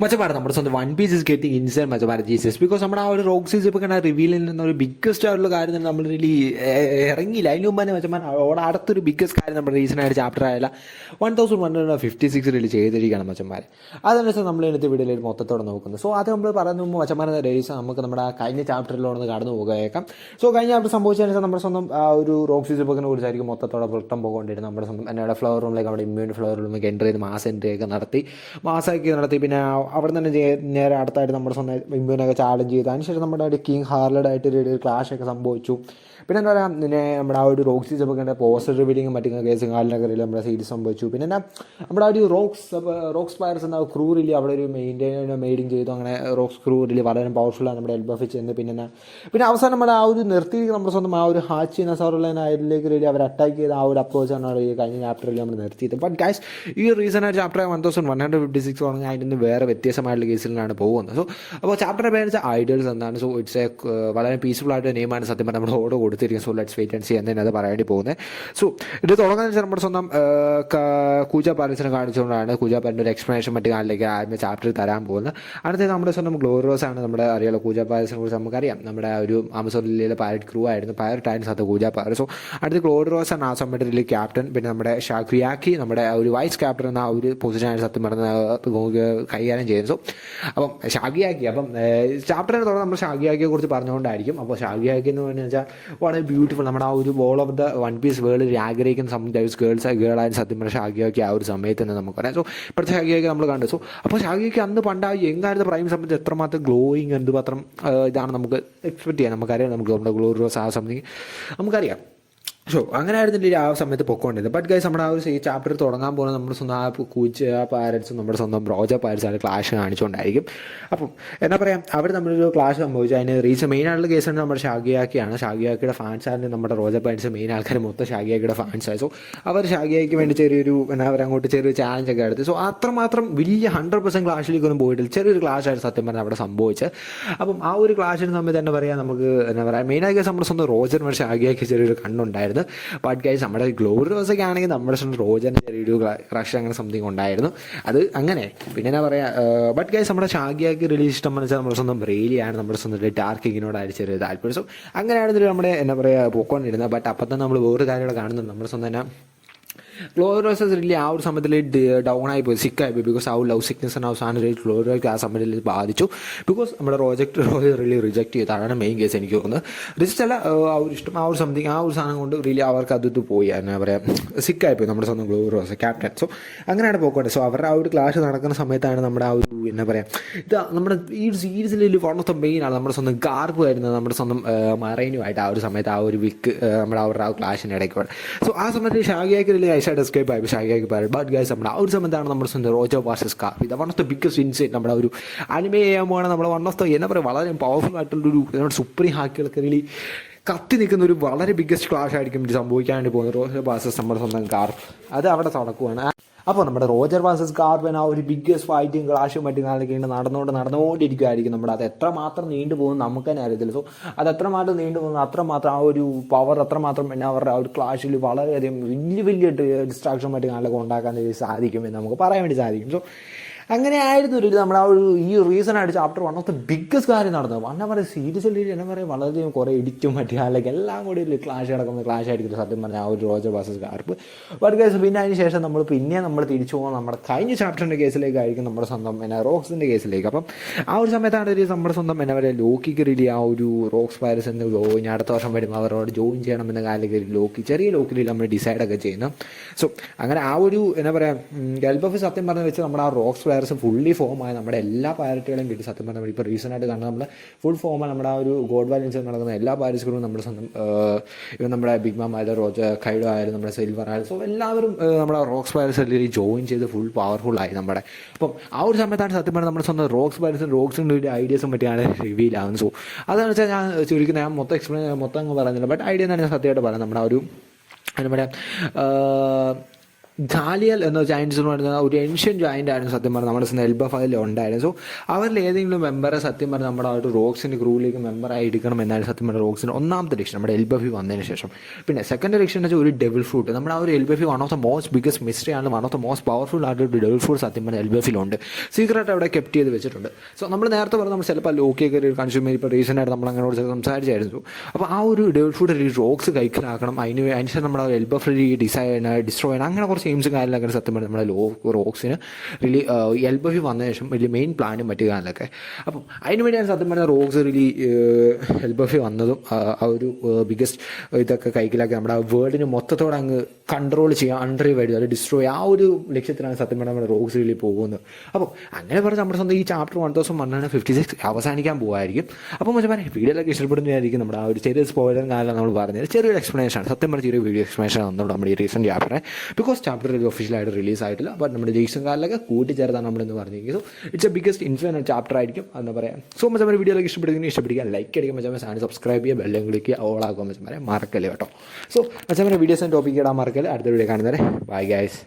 മച്ചമാരെ നമ്മുടെ സ്വന്തം one piece is getting inside മച്ചമാരെ ജീസസ് ബിക്കോസ് നമ്മുടെ ആ ഒരു റോക്ക് സീസ് ഇപ്പോൾ കണ്ട റിവീലിൽ നിന്ന് ഒരു ബിഗ്ഗസ്റ്റ് ആയിട്ടുള്ള കാര്യം തന്നെ നമ്മൾ റിലി ഇറങ്ങിയില്ല. അതിന് മുമ്പ് തന്നെ മച്ചമാർ അവിടെ അടുത്തൊരു ബിഗ്ഗസ്റ്റ് കാര്യം നമ്മുടെ റീസെൻ്റ് ആയിട്ട് ചാപ്റ്റർ ആയാല 1156 റിലീസ് ചെയ്തിരിക്കുകയാണ് മച്ചന്മാർ. അതനുസരിച്ച് നമ്മൾ ഇന്നത്തെ വീഡിയോയിൽ മൊത്തത്തോടെ നോക്കുന്നത്. സോ അത് നമ്മൾ പറയുന്ന മുമ്പ് മച്ചന്മാരെ റീസൺ നമുക്ക് നമ്മുടെ കഴിഞ്ഞ ചാപ്റ്ററിലൂടെ കടന്നു പോകാം. സോ കഴിഞ്ഞ ചാപ്റ്റർ സംഭവിച്ചതിന് നമ്മുടെ സ്വന്തം ആ ഒരു റോക്ക് സീസ് ബുക്കിനെ കുറിച്ചായിരിക്കും മൊത്തത്തോടെ പുറത്തം പോകേണ്ടിയിരുന്നു. നമ്മുടെ സ്വന്തം എന്നോട് ഫ്ലവർ റൂമിലേക്ക് അവിടെ ഇമ്മ്യൂൺ ഫ്ലവർ റൂമിലേക്ക് എൻ്റർ ചെയ്ത് മാസം എൻട്രി ഒക്കെ നടത്തി പിന്നെ അവിടെ തന്നെ നേരെ അടുത്തായിട്ട് നമ്മുടെ സ്വന്തം ഇമ്മ്യൂനൊക്കെ ചാലഞ്ച് ചെയ്തു. അതിനുശേഷം നമ്മുടെ ഒരു കിങ് ഹാർലഡ് ആയിട്ട് ഒരു ക്ലാഷൊക്കെ സംഭവിച്ചു. പിന്നെ എന്താ പറയുക, പിന്നെ നമ്മുടെ ആ ഒരു റോക്ക് സീസൊക്കെ കണ്ട പോസ്റ്റർ റിവീലിങ്ങും മറ്റു കേസും കാലിനകറിൽ നമ്മുടെ സീരീസ് സംഭവിച്ചു. പിന്നെ എന്നാ നമ്മുടെ ആ ഒരു റോക്സ് സ്പൈറസ് എന്ന ക്രൂ റിലി അവിടെ ഒരു മെയിഡിങ് ചെയ്തു. അങ്ങനെ റോക്സ് ക്രൂ റിലി വളരെ പവർഫുള്ളാണ് നമ്മുടെ എൽബഫ് ചെന്ന്. പിന്നെ അവസാനം നമ്മുടെ ആ ഒരു നിർത്തിയിരിക്കും നമ്മുടെ സ്വന്തം ആ ഒരു ഹാച്ചി നസറുള്ള അതിലേക്ക് റിലി അവർ അറ്റാക്ക് ചെയ്ത ആ ഒരു അപ്രോച്ചാണ് ഈ കഴിഞ്ഞ ചാപ്റ്ററിൽ നമ്മൾ നിർത്തിയത്. ബട്ട് ഗൈസ് ഈ റീസണായിട്ട് ചാപ്റ്റർ 1156 ആണെങ്കിൽ അതിൽ നിന്ന് വേറെ വ്യത്യസ്തമായിട്ടുള്ള കേസിലാണ് പോകുന്നത്. സോ അപ്പോൾ ചാപ്റ്ററിൻ്റെ പേര് വെച്ചാൽ ഐഡിയൽസ് എന്നാണ്. സോ ഇറ്റ്സ് വളരെ പീസ്ഫുൾ ആയിട്ട് നെയിമാണ് സത്യം പറഞ്ഞാൽ നമ്മുടെ ഓർഡർ കൊടുത്തിരിക്കും. So let's wait and see എന്നതിന് അത് പറയേണ്ടി പോകുന്നത്. സോ ഇത് തുടങ്ങുന്നത് വെച്ചാൽ നമ്മുടെ സ്വന്തം കൂജ പാലൻസിനെ കാണിച്ചുകൊണ്ടാണ് കൂജ പാലൻ്റെ ഒരു എക്സ്പ്ലനേഷൻ മറ്റു കാലിലേക്ക് ആദ്യമേ ചാപ്റ്ററിൽ തരാൻ പോകുന്നത്. അടുത്തത് നമ്മുടെ സ്വന്തം ഗ്ലോറിയോസ് ആണ്. നമ്മുടെ അറിയാലോ കൂജ പാലസിനെ കുറിച്ച് നമുക്കറിയാം. നമ്മുടെ ഒരു ആമസോൺ ജില്ലയിലെ പൈലറ്റ് ക്രൂ ആയിരുന്നു. പൈലറ്റ് ആയിരുന്നു സത്ത് കൂജ പാലസ്. സോ അടുത്ത് ഗ്ലോറിയോസ് ആണ് ആ സമയത്ത് ക്യാപ്റ്റൻ. പിന്നെ നമ്മുടെ ഷാക്രിയാക്കി നമ്മുടെ ഒരു വൈസ് ക്യാപ്റ്റൻ എന്ന ഒരു പൊസിഷനായിട്ട് സത്യം പറഞ്ഞ കൈകാര്യം ചെയ്യുന്നു. സോ അപ്പം ഷാഗിയാക്കി അപ്പം ചാപ്റ്ററിനെ തുടർന്ന് നമ്മൾ ഷാഗിയാക്കിയെ കുറിച്ച് പറഞ്ഞുകൊണ്ടായിരിക്കും. അപ്പോൾ ഷാഗിയാക്കി എന്ന് പറഞ്ഞു വെച്ചാൽ വളരെ ബ്യൂട്ടിഫുൾ നമ്മുടെ ആ ഒരു whole of the One Piece വേൾഡിൽ ആഗ്രഹിക്കുന്ന ഗേളായാലും സത്യം പറഞ്ഞാൽ ഷാഗിയാക്കി ആ ഒരു സമയത്ത് തന്നെ നമുക്കറിയാം. സോ ഇപ്പോഴത്തെ ഷാഗിയാക്കി നമ്മൾ കണ്ടു. സോ അപ്പോൾ ഷാഗിയാക്കി അന്ന് പണ്ട് ആ യങ്ങായിരുന്ന പ്രൈം സമയത്ത് എത്രമാത്രം ഗ്ലോയിങ് എന്തുമാത്രം ഇതാണ് നമുക്ക് എക്സ്പെക്ട് ചെയ്യാം. നമുക്കറിയാം. നമുക്ക് നമ്മുടെ ഗ്ലോറിയോസ് ആ സമയത്ത് നമുക്കറിയാം. ഷോ അങ്ങനെ ആയിരുന്നില്ല ആ സമയത്ത് പൊക്കോണ്ടിരുന്നത്. ബട്ട് ഗൈസ് നമ്മുടെ ആ ഒരു ഈ ചാപ്റ്റർ തുടങ്ങാൻ പോകുന്നത് നമ്മുടെ സ്വന്തം ആ പാരൻസും നമ്മുടെ സ്വന്തം റോജ പാരൻസ് ആ ക്ലാഷ് കാണിച്ചുകൊണ്ടായിരിക്കും. അപ്പം എന്താ പറയുക, അവർ നമ്മളൊരു ക്ലാഷ് സംഭവിച്ചു. അതിന് റീസൺ മെയിൻ ആയിട്ടുള്ള കേസാണ് നമ്മുടെ ഷാഗിയാക്കിയാണ്. ഷാഗിയാക്കിയുടെ ഫാൻസാണ് നമ്മുടെ റോജ പാരൻസ് മെയിൻ ആൾക്കാർ മൊത്തം ഷാഗിയാക്കിയുടെ ഫാൻസായി. സോ അവർ ഷാഗിയാക്കി വേണ്ടി ചെറിയൊരു എന്താ പറയുക അങ്ങോട്ട് ചെറിയൊരു ചാലഞ്ചൊക്കെ എടുത്ത്. സോ അത്രമാത്രം വലിയ 100% ക്ലാഷിലേക്കൊന്നും പോയിട്ടില്ല. ചെറിയൊരു ക്ലാഷായിട്ട് സത്യം പറഞ്ഞാൽ അവിടെ സംഭവിച്ചത്. അപ്പം ആ ഒരു ക്ലാഷിന് സമയത്ത് എന്താ പറയുക, നമുക്ക് എന്താ പറയുക മെയിനായി കേസ് നമ്മുടെ സ്വന്തം റോജർ പക്ഷേ ഷാഗിയാക്കി ചെറിയൊരു കണ്ണുണ്ടായിരുന്നു. ബട്ട് ഗൈസ് നമ്മുടെ ഗ്ലോറിയോസൊക്കെ ആണെങ്കിൽ നമ്മുടെ സ്വന്തം റോജറിന് ചെറിയൊരു ക്രഷ് അങ്ങനെ സംതിങ് ഉണ്ടായിരുന്നു. അത് അങ്ങനെ പിന്നെ എന്താ പറയുക. ബട്ട് ഗൈസ് നമ്മുടെ ഷാഗിയാക്കി റിലീസ് ഇഷ്ടം എന്ന് വെച്ചാൽ നമ്മുടെ സ്വന്തം റെയിലിയാണ്. നമ്മുടെ സ്വന്തം ഡാർക്കിങ്ങിനോടായി ചെറിയ താല്പര്യം. സോ അങ്ങനെയാണെങ്കിലും നമ്മുടെ എന്താ പറയുക പോയിക്കൊണ്ടിരുന്നത്. ബട്ട് അപ്പം തന്നെ നമ്മൾ വേറൊരു കാര്യങ്ങൾ കാണുന്നുണ്ട്. നമ്മുടെ സ്വന്തം തന്നെ ഗ്ലോറിയോസസ് റിലി ആ ഒരു സമയത്തിൽ ഡൗൺ ആയിപ്പോയി, സിക്കായിപ്പോയി. ബിക്കോസ് ആ ഒരു ലവ് സിക്നെസ് എന്ന അവസാനം ഗ്ലോറിയോയ്ക്ക് ആ സമയത്തിൽ ബാധിച്ചു. ബിക്കോസ് നമ്മുടെ റോജർ റിലി റിജക്ട് ചെയ്തു. അതാണ് മെയിൻ കേസ് എനിക്ക് തോന്നുന്നത്. റിജക്റ്റ് അല്ല, ആ ഒരു ഇഷ്ടം ആ ഒരു സംതിങ് ആ ഒരു സാധനം കൊണ്ട് റിലി അവർക്ക് അത് പോയി എന്താ പറയുക സിക്കായിപ്പോയി നമ്മുടെ സ്വന്തം ഗ്ലോറിയോസ് ക്യാപ്റ്റൻ. സോ അങ്ങനെയാണ് പോയിക്കോട്ടെ. സോ അവരുടെ ആ ഒരു ക്ലാഷ് നടക്കുന്ന സമയത്താണ് നമ്മുടെ ആ ഒരു എന്താ പറയുക ഇത് നമ്മുടെ ഈ സീരീസിൽ വൺ ഓഫ് ദ മെയിൻ ആണ് നമ്മുടെ സ്വന്തം ഗാർബ് ആയിരുന്നത്. നമ്മുടെ സ്വന്തം മറൈനുമായിട്ട് ആ ഒരു സമയത്ത് ആ ഒരു വിക്ക് നമ്മുടെ അവരുടെ ആ ക്ലാഷിൻ്റെ ഇടയ്ക്ക്. സോ ആ സമയത്ത് ഷാഗിയാക്കി റിലി എസ്കേപ്പ് ആയി ഷാഗിയാക്കി പറയും. ബട്ട് ഗൈസ് നമ്മുടെ ആ ഒരു സമയത്താണ് നമ്മുടെ സ്വന്തം റോജർ വേഴ്സസ് കാർ. ഇത് one of the biggest insight നമ്മുടെ ഒരു അനിമേ ചെയ്യുമ്പോഴാണ് നമ്മൾ വൺ ഓഫ് ദ എന്താ പറയുക വളരെ പവർഫുൾ ആയിട്ടുള്ളൊരു നമ്മുടെ സുപ്രീം ഹാക്കികൾക്ക് റിലി കത്തി നിൽക്കുന്ന ഒരു വളരെ ബിഗ്ഗസ്റ്റ് ക്ലാഷ് ആയിരിക്കും ഇത് സംഭവിക്കാൻ വേണ്ടി പോകുന്നത്. റോജർ വേഴ്സസ് നമ്മുടെ സ്വന്തം കാർ അത് അവിടെ നടക്കുവാണ്. അപ്പോൾ നമ്മുടെ റോജർ വേഴ്സസ് കാർബൻ ആ ഒരു ബിഗ്ഗസ്റ്റ് ഫൈറ്റും ക്ലാഷും മറ്റു കാലൊക്കെ നടന്നുകൊണ്ടിരിക്കുമായിരിക്കും. നമ്മുടെ അത് എത്രമാത്രം നീണ്ടുപോകും നമുക്ക് തന്നെ അറിയത്തില്ല. സോ അത് എത്രമാത്രം നീണ്ടുപോകുന്നു അത്രമാത്രം ആ ഒരു പവർ അത്രമാത്രം പിന്നെ അവരുടെ ആ ഒരു ക്ലാഷിൽ വളരെയധികം വലിയ ഡിസ്ട്രാക്ഷൻ മറ്റു കാലൊക്കെ ഉണ്ടാക്കാൻ സാധിക്കും എന്ന് നമുക്ക് പറയാൻ വേണ്ടി സാധിക്കും. സോ അങ്ങനെ ആയിരുന്നു ഒരു നമ്മുടെ ആ ഒരു ഈ റീസണായിട്ട് chapter one of the biggest കാര്യം നടന്നത്. എന്നാ പറയുക സീരിയസിൽ എന്നാ പറയുക വളരെയധികം കുറേ എഡിറ്റും മറ്റു കാലൊക്കെ എല്ലാം കൂടി ഒരു ക്ലാഷ് കിടക്കുന്ന ക്ലാഷ് ആയിരിക്കും സത്യം പറഞ്ഞാൽ ആ ഒരു Roger versus carp. But case പിന്നെ അതിന് ശേഷം നമ്മൾ തിരിച്ചു പോകുന്നത് നമ്മുടെ കഴിഞ്ഞ ചാപ്റ്ററിൻ്റെ കേസിലേക്കായിരിക്കും, നമ്മുടെ സ്വന്തം എന്നാ റോക്സിൻ്റെ കേസിലേക്ക്. അപ്പം ആ ഒരു സമയത്താണ് നമ്മുടെ സ്വന്തം എന്നാ പറയുക ലോക്കിക്ക് റിലി ആ ഒരു റോക്സ് വൈറസ് എന്ന് ഇനി അടുത്ത വർഷം വരുമ്പോൾ അവരോട് ജോയിൻ ചെയ്യണമെന്ന കാലത്തേക്ക് ചെറിയ ലോക്കിൽ നമ്മൾ ഡിസൈഡൊക്കെ ചെയ്യുന്നു. സോ അങ്ങനെ ആ ഒരു എന്നാ പറയുക എൽബഫ് സത്യം പറഞ്ഞ് വെച്ച് നമ്മുടെ ആ റോക്സ് വൈറസ് ഫുള്ളി ഫോമായി നമ്മുടെ എല്ലാ പൈലറ്റുകളെയും കിട്ടി. സത്യം പറഞ്ഞാൽ ഇപ്പോൾ റീസെൻ്റായിട്ട് കാണുന്നത് നമ്മുടെ ഫുൾ ഫോമാണ്. നമ്മുടെ ആ ഒരു ഗോഡ് വാലൻസ് നടക്കുന്ന എല്ലാ പൈലറ്റ്സുകളും നമ്മുടെ സ്വന്തം ഇവൻ നമ്മുടെ ബിഗ് മാം ആയാലും റോജർ കൈഡോ ആയാലും നമ്മുടെ സിൽവർ ആയാലും സോ എല്ലാവരും നമ്മുടെ റോക്സ് പൈലറ്റ്സിൽ ജോയിൻ ചെയ്ത് ഫുൾ പവർഫുള്ളായി നമ്മുടെ. അപ്പം ആ ഒരു സമയത്താണ് സത്യം പറഞ്ഞാൽ നമ്മുടെ സ്വന്തം റോക്സിൻ്റെ ഒരു ഐഡിയാസും പറ്റിയാണ് റിവീൽ ആകുന്നത്. സോ അതെന്ന് വെച്ചാൽ ഞാൻ ചുരുക്കുന്നത് ഞാൻ മൊത്തം അങ്ങ് പറയുന്നില്ല. ബട്ട് ഐഡിയ എന്നാണ് ഞാൻ സത്യമായിട്ട് പറയാം. നമ്മുടെ ആ ഒരു എന്താ പറയുക ഗാലിയൽ എന്ന ജയൻസ് എന്ന് പറയുന്നത് ഒരു ഏൻഷ്യൻ ജയൻ്റ് ആയിരുന്നു സത്യം പറഞ്ഞാൽ നമ്മുടെ എൽബഫയിൽ ഉണ്ടായിരുന്നു. സോ അവരിൽ ഏതെങ്കിലും മെമ്പറെ സത്യം പറഞ്ഞാൽ നമ്മുടെ ആ ഒരു റോക്സിൻ്റെ ക്രൂവിലേക്ക് മെമ്പറായി എടുക്കണം എന്നാണ് സത്യം പറഞ്ഞാൽ റോക്സിൻ്റെ ഒന്നാമത്തെ ഡിക്ഷൻ നമ്മുടെ എൽബഫി വന്നതിന് ശേഷം. പിന്നെ സെക്കൻഡ് ഡിക്ഷൻ എന്ന് വെച്ചാൽ ഒരു ഡെവിൾ ഫ്രൂട്ട്. നമ്മുടെ ആ ഒരു Elbaph one of the most biggest mystery ആണ്, one of the most powerful ആയിട്ട് ഡെവിൾ ഫ്രൂട്ട് സത്യം പറഞ്ഞാൽ എൽബഫിലുണ്ട്, സീക്രട്ട് അവിടെ കെപ്റ്റ് ചെയ്ത് വെച്ചിട്ടുണ്ട്. സോ നമ്മൾ നേരത്തെ പറഞ്ഞാൽ നമ്മൾ ചിലപ്പോൾ ലോക്കിയൊക്കെ ഒരു കൺസ്യൂമർ ഇപ്പോൾ റീസെൻ്റായിട്ട് നമ്മൾ അങ്ങനോട് സംസാരിച്ചായിരുന്നു. അപ്പോൾ ആ ഒരു ഡെവിൾ ഫ്രൂട്ട് റോക്സ് കൈക്കലാക്കണം, അതിനുശേഷം നമ്മുടെ എൽബഫി ഡിസ്ട്രോയ് ചെയ്യണം, അങ്ങനെ കുറച്ച് എയിംസും കാര്യങ്ങളൊക്കെ സത്യം പറഞ്ഞാൽ നമ്മുടെ റോക്സിന് റിലി എൽബഫി വന്ന ശേഷം വലിയ മെയിൻ പ്ലാനും മറ്റു കാര്യങ്ങളൊക്കെ. അപ്പം അതിന് വേണ്ടിയാണ് സത്യം പറഞ്ഞാൽ റോക്സ് റിലി എൽബഫി വന്നതും ആ ഒരു ബിഗ്ഗസ്റ്റ് ഇതൊക്കെ കൈക്കലാക്കി നമ്മുടെ വേൾഡിന് മൊത്തത്തോടെ അങ്ങ് കൺട്രോൾ ചെയ്യാം, അണ്ടർവൈഡ് അത് ഡിസ്ട്രോയ് ആ ഒരു ലക്ഷ്യത്തിലാണ് സത്യം പറഞ്ഞാൽ നമ്മുടെ റോക്സ് റിലി പോകുന്നത്. അപ്പം അങ്ങനെ പറഞ്ഞാൽ നമ്മുടെ സ്വന്തം ഈ ചാപ്റ്റർ 1156 അവസാനിക്കാൻ പോകുമായിരിക്കും. അപ്പോൾ മറ്റേ പറയാം വീഡിയോയിലൊക്കെ ഇഷ്ടപ്പെടുന്നതായിരിക്കും. നമ്മുടെ ആ ഒരു ചെറിയ സ്പോയിലർ കാരണം നമ്മൾ പറഞ്ഞത് ചെറിയൊരു എക്സ്പ്ലനേഷൻ ആണ്, സത്യം പറഞ്ഞ ചെറിയ വീഡിയോ എക്സ്പ്ലനേഷൻ ആണ് നമ്മുടെ ഈ റീസെൻറ്റ് ചാപ്റ്ററെ. ബിക്കോസ് ചാപ്റ്റർ ഒഫീഷ്യലായിട്ട് റിലീസ് ആയിട്ടില്ല, അപ്പോൾ നമ്മുടെ ജെയ്സൺ കാലിലൊക്കെ കൂട്ടിച്ചേർത്താണ് നമ്മളിന്ന് പറഞ്ഞിരിക്കുന്നത്. So it's A biggest influence chapter ആയിരിക്കും എന്ന് പറയാം. സോ മച്ചമാരെ വീഡിയോയിലേക്ക് ഇഷ്ടപ്പെടുക ലൈക്ക് അടിക്കുക, മച്ചമാരെ ചാനൽ സബ്സ്ക്രൈബ് ചെയ്യുക, ബെല്ലും ക്ലിക്ക് ഓളാക്കുക, മച്ചമാരെ മറക്കല്ലേ കേട്ടോ. സോ മച്ചമാരെ വീഡിയോസിൻ്റെ ടോപ്പിക്ക് ഇടാൻ മറക്കല്ലേ. അടുത്ത വീഡിയോ കാണുന്നവരെ ബൈ ഗൈസ്.